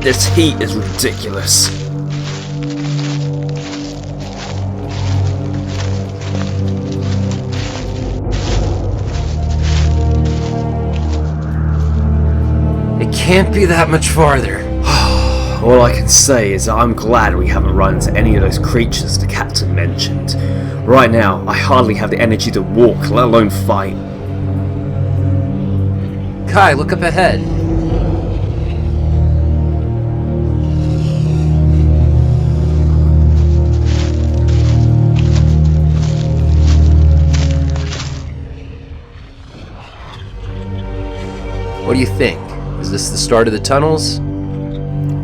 This heat is ridiculous. It can't be that much farther. All I can say is that I'm glad we haven't run into any of those creatures the captain mentioned. Right now, I hardly have the energy to walk, let alone fight. Kai, look up ahead. What do you think? Is this the start of the tunnels?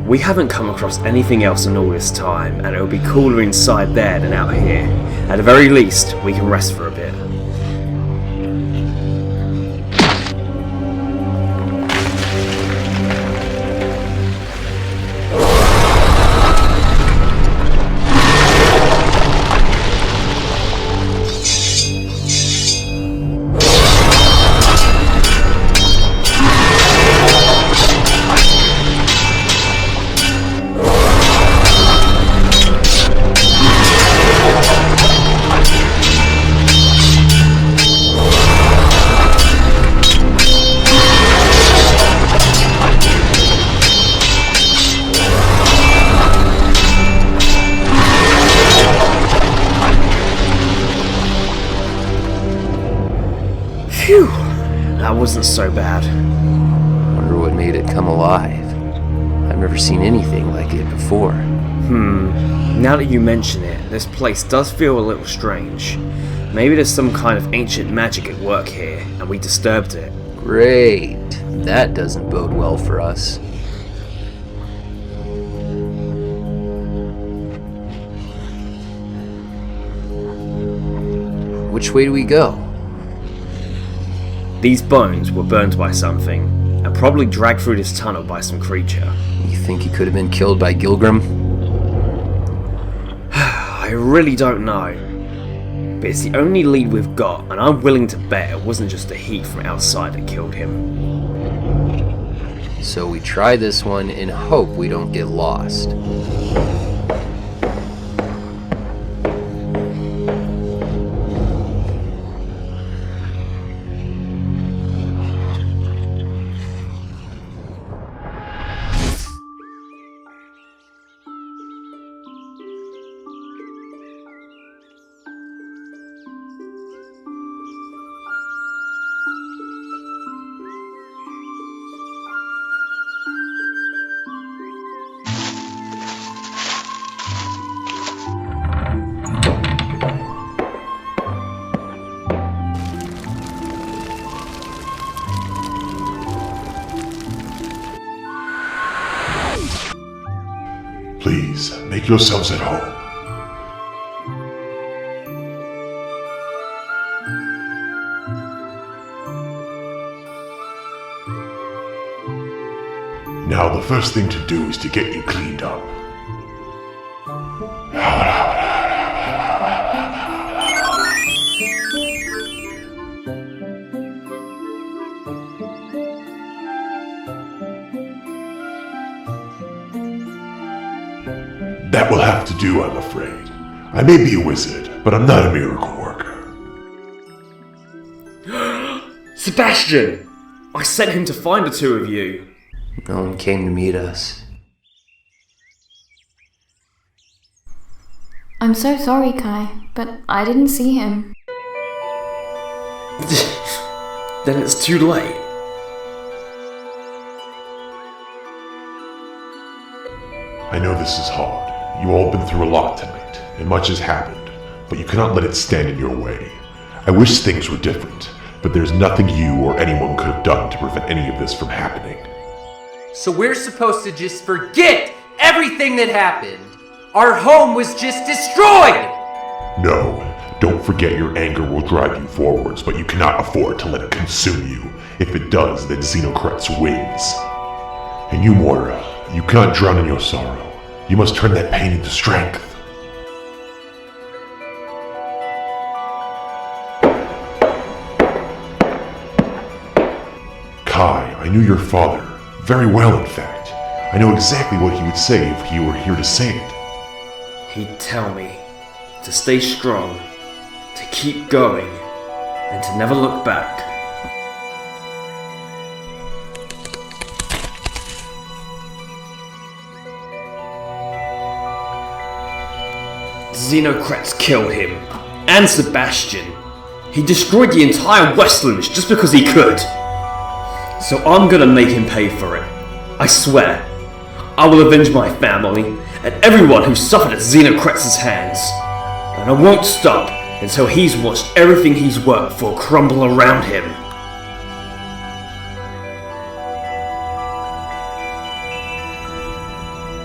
We haven't come across anything else in all this time, and it'll be cooler inside there than out here. At the very least, we can rest for a bit. Phew, that wasn't so bad. Wonder what made it come alive. I've never seen anything like it before. Now that you mention it, this place does feel a little strange. Maybe there's some kind of ancient magic at work here, and we disturbed it. Great. That doesn't bode well for us. Which way do we go? These bones were burned by something, and probably dragged through this tunnel by some creature. You think he could have been killed by Gilgrim? I really don't know. But it's the only lead we've got, and I'm willing to bet it wasn't just the heat from outside that killed him. So we try this one and hope we don't get lost. Please, make yourselves at home. Now, the first thing to do is to get you cleaned up. That will have to do, I'm afraid. I may be a wizard, but I'm not a miracle worker. Sebastian! I sent him to find the two of you. No one came to meet us. I'm so sorry, Kai, but I didn't see him. Then it's too late. I know this is hard. You all been through a lot tonight, and much has happened, but you cannot let it stand in your way. I wish things were different, but there's nothing you or anyone could have done to prevent any of this from happening. So we're supposed to just forget everything that happened? Our home was just destroyed! No, don't forget your anger will drive you forwards, but you cannot afford to let it consume you. If it does, then Xenocrats wins. And you, Moira, you cannot drown in your sorrow. You must turn that pain into strength. Kai, I knew your father. Very well, in fact. I know exactly what he would say if he were here to say it. He'd tell me to stay strong, to keep going, and to never look back. Xenocrats killed him, and Sebastian. He destroyed the entire Westlands just because he could. So I'm gonna make him pay for it. I swear. I will avenge my family, and everyone who suffered at Xenocrats' hands. And I won't stop until he's watched everything he's worked for crumble around him.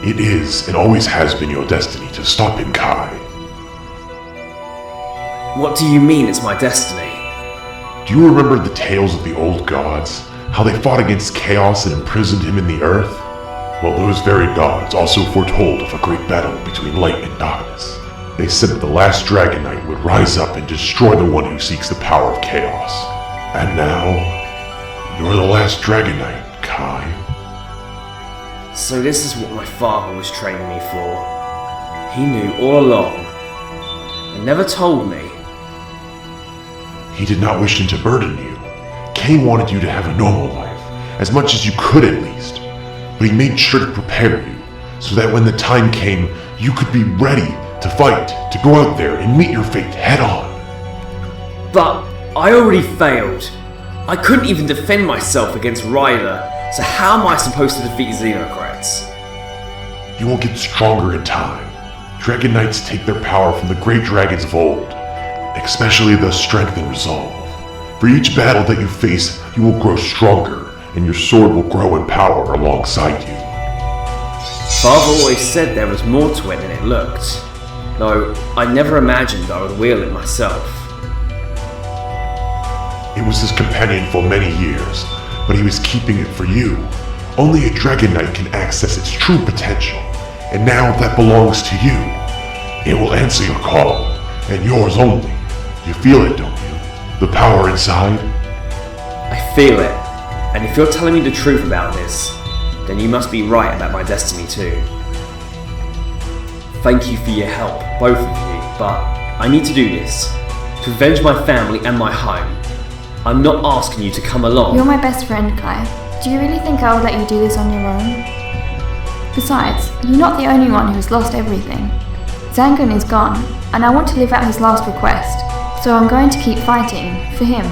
It is, and always has been your destiny to stop him, Kai. What do you mean it's my destiny? Do you remember the tales of the old gods? How they fought against chaos and imprisoned him in the earth? Well, those very gods also foretold of a great battle between light and darkness. They said that the last Dragon Knight would rise up and destroy the one who seeks the power of chaos. And now, you're the last Dragon Knight, Kai. So this is what my father was training me for. He knew all along, and never told me. He did not wish him to burden you. Cain wanted you to have a normal life, as much as you could at least. But he made sure to prepare you, so that when the time came, you could be ready to fight, to go out there and meet your fate head on. But I already failed. I couldn't even defend myself against Ryder, so how am I supposed to defeat Xenocrats? You will get stronger in time. Dragon Knights take their power from the great dragons of old, especially the strength and resolve. For each battle that you face, you will grow stronger, and your sword will grow in power alongside you. Father always said there was more to it than it looked, though I never imagined I would wield it myself. It was his companion for many years, but he was keeping it for you. Only a Dragon Knight can access its true potential, and now that belongs to you. It will answer your call, and yours only. You feel it, don't you? The power inside? I feel it, and if you're telling me the truth about this, then you must be right about my destiny too. Thank you for your help, both of you, but I need to do this, to avenge my family and my home. I'm not asking you to come along. You're my best friend, Kai. Do you really think I will let you do this on your own? Besides, you're not the only one who has lost everything. Zangan is gone, and I want to live out his last request, so I'm going to keep fighting for him.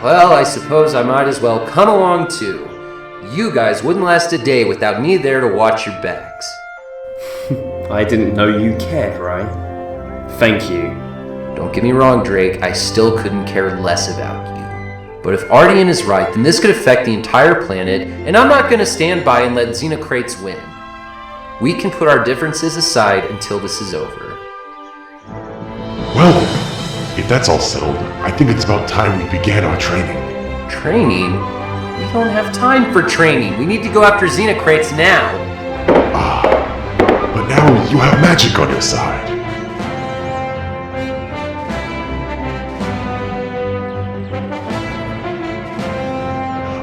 Well, I suppose I might as well come along too. You guys wouldn't last a day without me there to watch your backs. I didn't know you cared, right? Thank you. Don't get me wrong, Drake, I still couldn't care less about you. But if Ardian is right, then this could affect the entire planet, and I'm not going to stand by and let Xenocrates win. We can put our differences aside until this is over. Well then, if that's all settled, I think it's about time we began our training. Training? We don't have time for training. We need to go after Xenocrates now. But now you have magic on your side.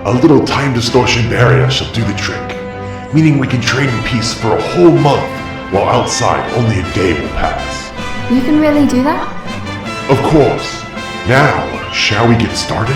A little time distortion barrier shall do the trick, meaning we can trade in peace for a whole month, while outside only a day will pass. You can really do that? Of course. Now, shall we get started?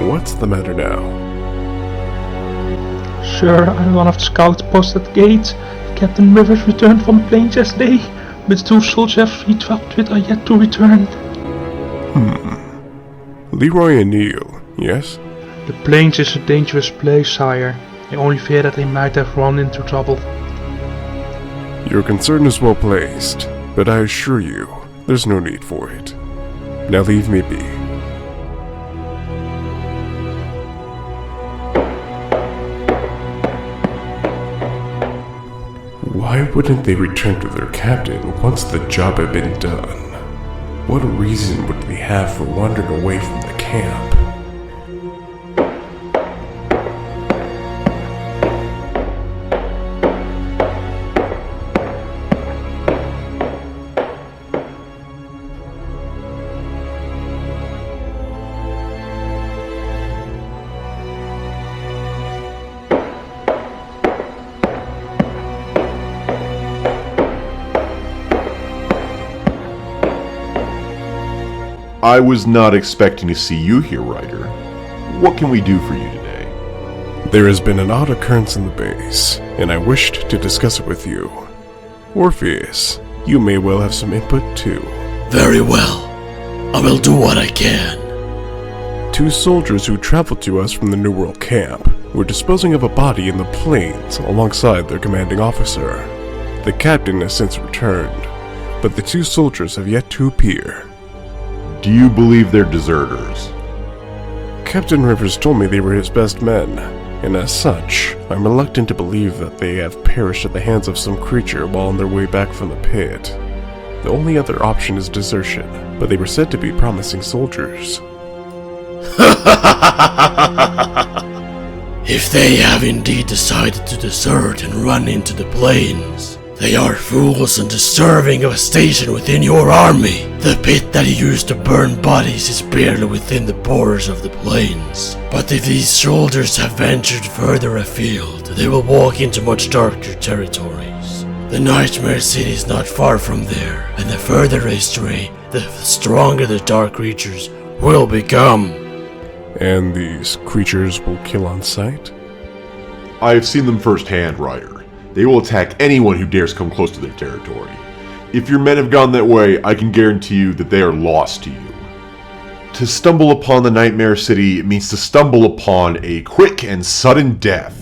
What's the matter now? Sir, I'm one of the scouts posted at the gate. Captain Rivers returned from the plains yesterday, but the 2 soldiers he traveled with are yet to return. Leroy and Neil, yes? The plains is a dangerous place, sire. I only fear that they might have run into trouble. Your concern is well placed, but I assure you, there's no need for it. Now leave me be. Why wouldn't they return to their captain once the job had been done? What reason would they have for wandering away from the camp? I was not expecting to see you here, Ryder. What can we do for you today? There has been an odd occurrence in the base, and I wished to discuss it with you. Orpheus, you may well have some input too. Very well. I will do what I can. 2 soldiers who traveled to us from the New World camp were disposing of a body in the plains alongside their commanding officer. The captain has since returned, but the 2 soldiers have yet to appear. Do you believe they're deserters? Captain Rivers told me they were his best men, and as such, I'm reluctant to believe that they have perished at the hands of some creature while on their way back from the pit. The only other option is desertion, but they were said to be promising soldiers. If they have indeed decided to desert and run into the plains, they are fools and deserving of a station within your army. The pit that you used to burn bodies is barely within the borders of the plains. But if these soldiers have ventured further afield, they will walk into much darker territories. The Nightmare City is not far from there, and the further they stray, the stronger the dark creatures will become. And these creatures will kill on sight? I have seen them firsthand, Ryder. They will attack anyone who dares come close to their territory. If your men have gone that way, I can guarantee you that they are lost to you. To stumble upon the Nightmare City means to stumble upon a quick and sudden death.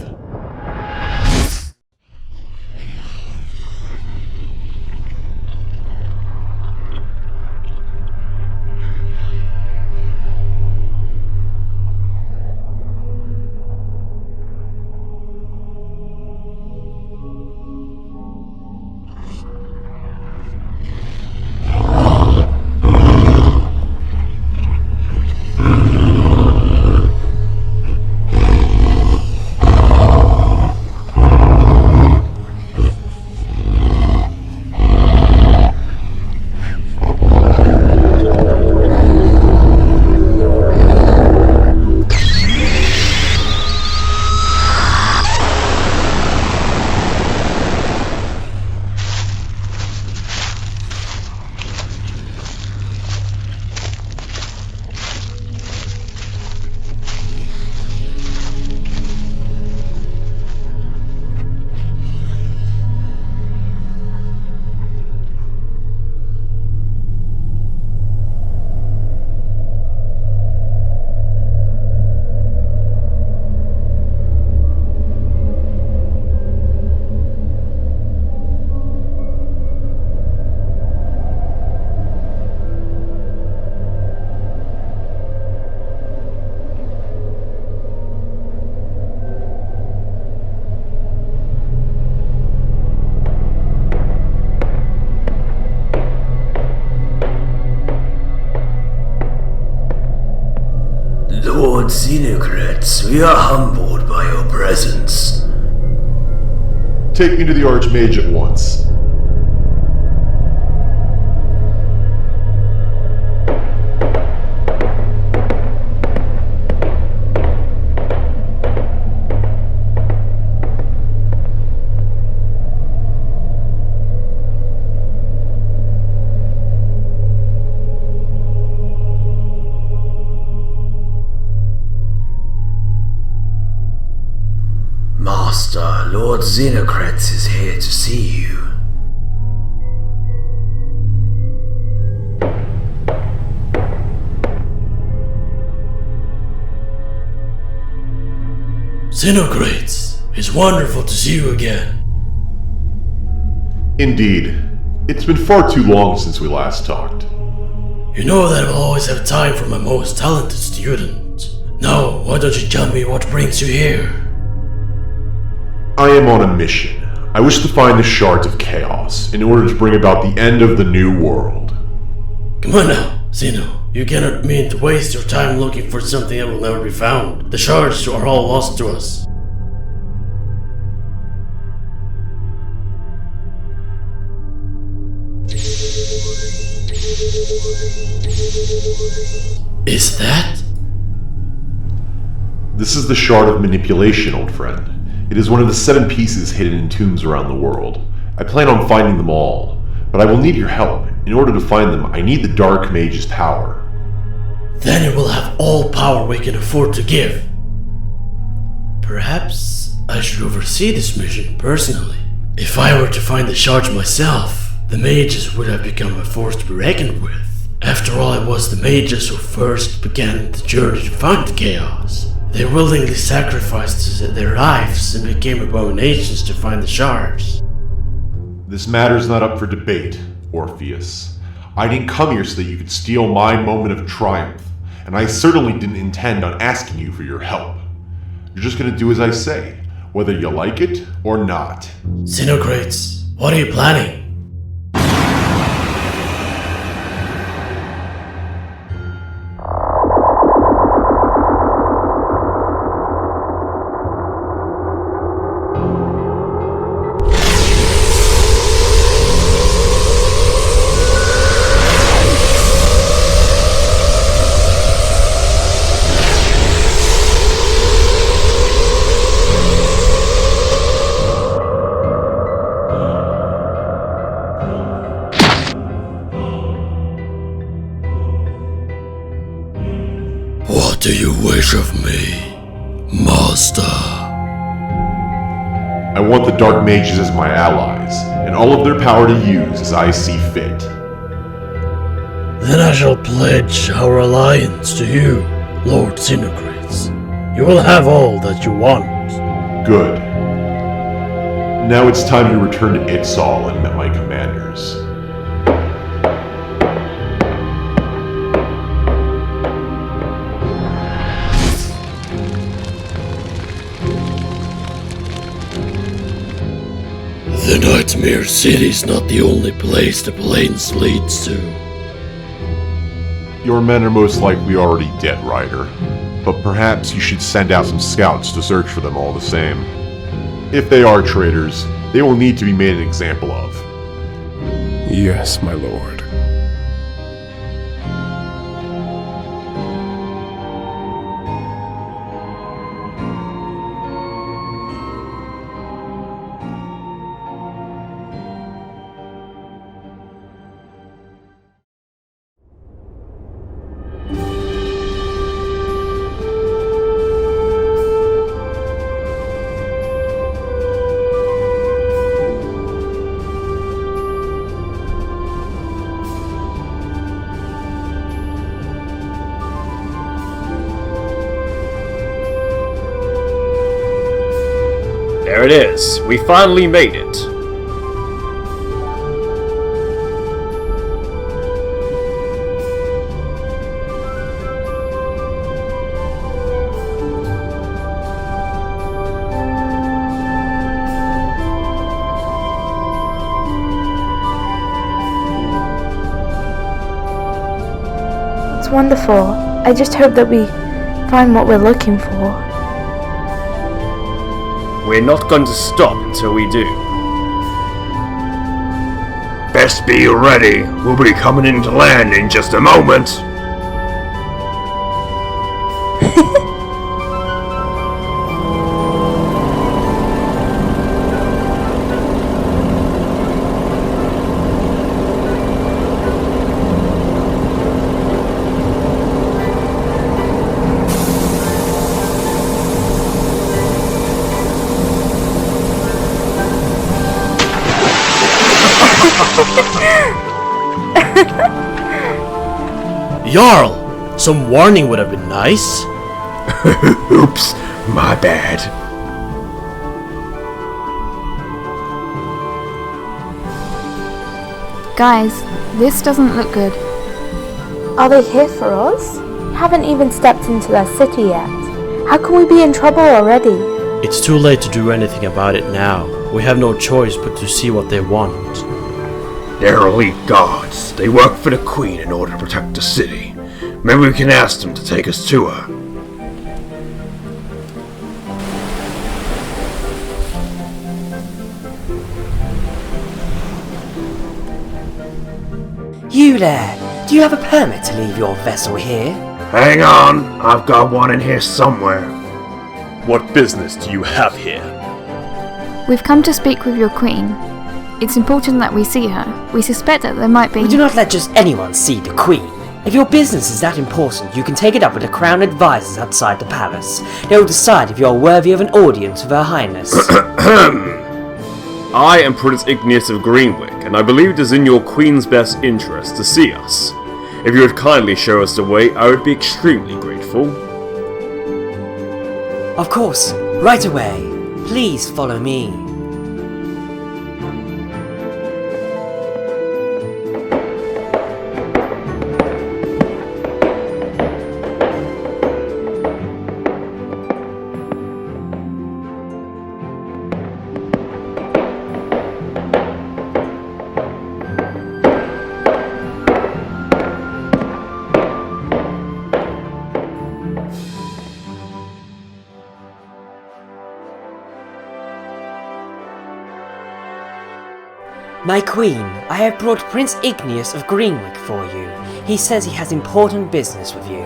Lord Xenocrates, we are humbled by your presence. Take me to the Archmage at once. Master. Master, Lord Xenocrates is here to see you. Xenocrates, it's wonderful to see you again. Indeed. It's been far too long since we last talked. You know that I'll always have time for my most talented student. Now, why don't you tell me what brings you here? I am on a mission. I wish to find the shards of chaos in order to bring about the end of the new world. Come on now, Xeno. You cannot mean to waste your time looking for something that will never be found. The shards are all lost to us. Is that? This is the shard of manipulation, old friend. It is one of the 7 pieces hidden in tombs around the world. I plan on finding them all, but I will need your help. In order to find them, I need the Dark Mage's power. Then it will have all power we can afford to give. Perhaps I should oversee this mission personally. If I were to find the shards myself, the mages would have become a force to be reckoned with. After all, it was the mages who first began the journey to find chaos. They willingly sacrificed their lives and became abominations to find the shards. This matter is not up for debate, Orpheus. I didn't come here so that you could steal my moment of triumph, and I certainly didn't intend on asking you for your help. You're just gonna do as I say, whether you like it or not. Xenocrates, what are you planning? What do you wish of me, Master? I want the Dark Mages as my allies, and all of their power to use as I see fit. Then I shall pledge our alliance to you, Lord Xenocrates. You will have all that you want. Good. Now it's time to return to Itzal and meet my commanders. The Nightmare City's not the only place the plains leads to. Your men are most likely already dead, Ryder. But perhaps you should send out some scouts to search for them all the same. If they are traitors, they will need to be made an example of. Yes, my lord. There it is. We finally made it. It's wonderful. I just hope that we find what we're looking for. We're not going to stop until we do. Best be ready. We'll be coming into land in just a moment. Jarl, some warning would have been nice. Oops, my bad. Guys, this doesn't look good. Are they here for us? Haven't even stepped into their city yet. How can we be in trouble already? It's too late to do anything about it now. We have no choice but to see what they want. They're elite guards. They work for the Queen in order to protect the city. Maybe we can ask them to take us to her. You there, do you have a permit to leave your vessel here? Hang on, I've got one in here somewhere. What business do you have here? We've come to speak with your queen. It's important that we see her. We suspect that there might be... We do not let just anyone see the Queen. If your business is that important, you can take it up with the Crown advisors outside the palace. They will decide if you are worthy of an audience with Her Highness. I am Prince Igneous of Greenwick, and I believe it is in your queen's best interest to see us. If you would kindly show us the way, I would be extremely grateful. Of course, right away. Please follow me. My queen, I have brought Prince Igneous of Greenwick for you. He says he has important business with you.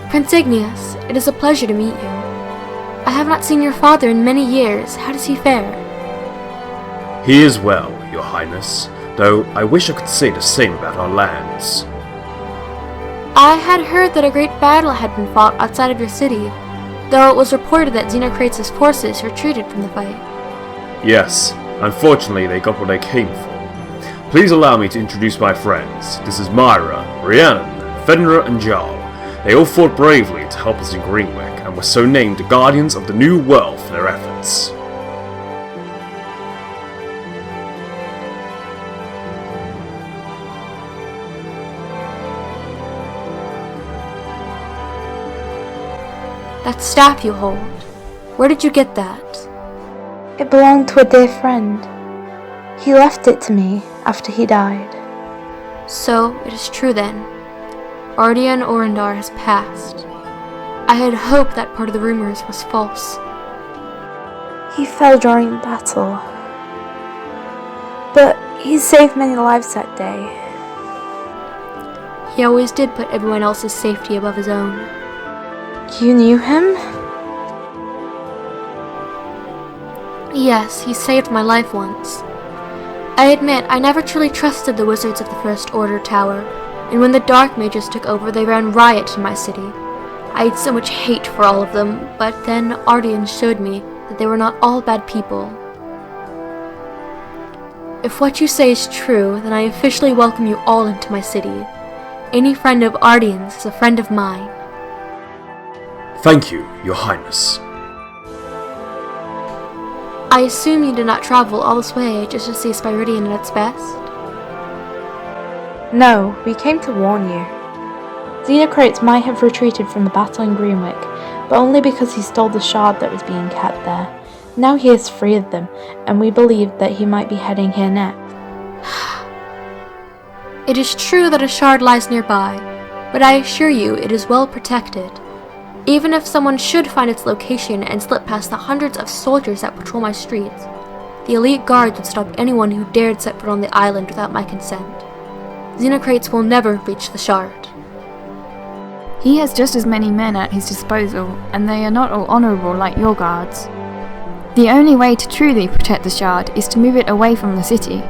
Prince Igneous, it is a pleasure to meet you. I have not seen your father in many years. How does he fare? He is well, your highness, though I wish I could say the same about our lands. I had heard that a great battle had been fought outside of your city, though it was reported that Xenocrates' forces retreated from the fight. Yes, unfortunately they got what they came for. Please allow me to introduce my friends. This is Myra, Rhiannon, Fenrir and Jarl. They all fought bravely to help us in Greenwick, and were so named the Guardians of the New World for their efforts. That staff you hold, where did you get that? It belonged to a dear friend. He left it to me after he died. So, it is true then. Ardian Orendar has passed. I had hoped that part of the rumors was false. He fell during battle. But he saved many lives that day. He always did put everyone else's safety above his own. You knew him? Yes, he saved my life once. I admit, I never truly trusted the wizards of the First Order Tower, and when the Dark Mages took over, they ran riot in my city. I had so much hate for all of them, but then Ardian showed me that they were not all bad people. If what you say is true, then I officially welcome you all into my city. Any friend of Ardian's is a friend of mine. Thank you, your highness. I assume you did not travel all this way just to see Spiridion at its best? No, we came to warn you. Xenocrates might have retreated from the battle in Greenwick, but only because he stole the shard that was being kept there. Now he is free of them, and we believe that he might be heading here next. It is true that a shard lies nearby, but I assure you it is well protected. Even if someone should find its location and slip past the hundreds of soldiers that patrol my streets, the elite guards would stop anyone who dared set foot on the island without my consent. Xenocrates will never reach the shard. He has just as many men at his disposal, and they are not all honourable like your guards. The only way to truly protect the shard is to move it away from the city.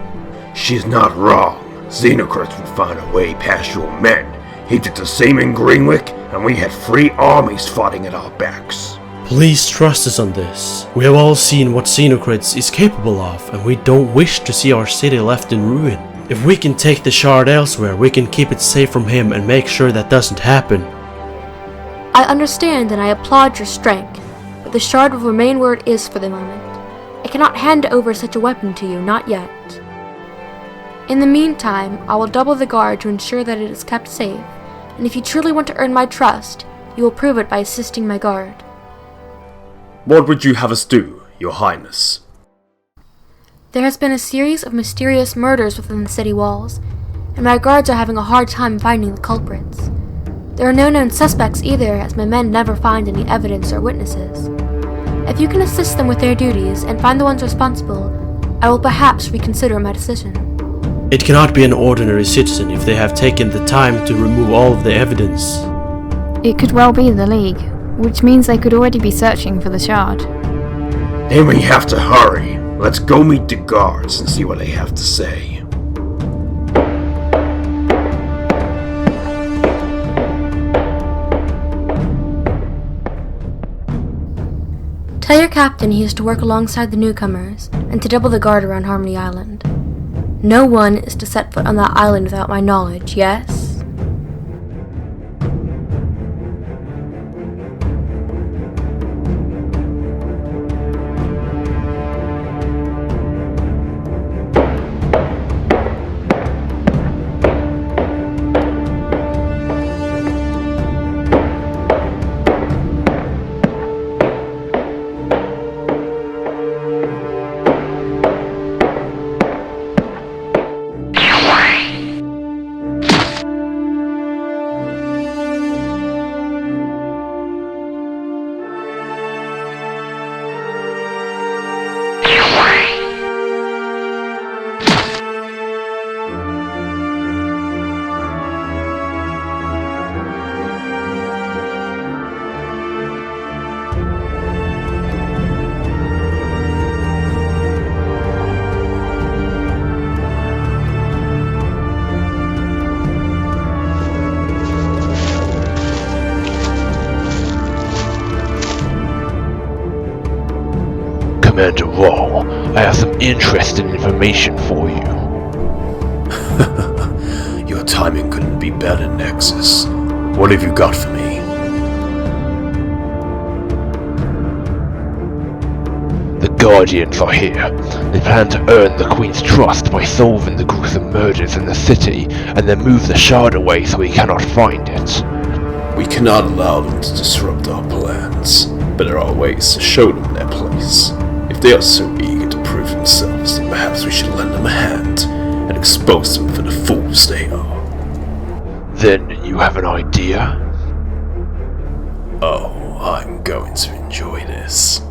She's not wrong. Xenocrats would find a way past your men. He did the same in Greenwick, and we had 3 armies fighting at our backs. Please trust us on this. We have all seen what Xenocrats is capable of, and we don't wish to see our city left in ruin. If we can take the shard elsewhere, we can keep it safe from him and make sure that doesn't happen. I understand and I applaud your strength, but the shard will remain where it is for the moment. I cannot hand over such a weapon to you, not yet. In the meantime, I will double the guard to ensure that it is kept safe, and if you truly want to earn my trust, you will prove it by assisting my guard. What would you have us do, Your Highness? There has been a series of mysterious murders within the city walls, and my guards are having a hard time finding the culprits. There are no known suspects either, as my men never find any evidence or witnesses. If you can assist them with their duties and find the ones responsible, I will perhaps reconsider my decision. It cannot be an ordinary citizen if they have taken the time to remove all of the evidence. It could well be the League, which means they could already be searching for the shard. Then we have to hurry. Let's go meet the guards and see what they have to say. Tell your captain he is to work alongside the newcomers, and to double the guard around Harmony Island. No one is to set foot on that island without my knowledge, yes? Commander Wall, I have some interesting information for you. Your timing couldn't be better, Nexus. What have you got for me? The Guardians are here. They plan to earn the Queen's trust by solving the gruesome murders in the city, and then move the shard away so we cannot find it. We cannot allow them to disrupt our plans, but there are ways to show them their place. If they are so eager to prove themselves, then perhaps we should lend them a hand and expose them for the fools they are. Then you have an idea? Oh, I'm going to enjoy this.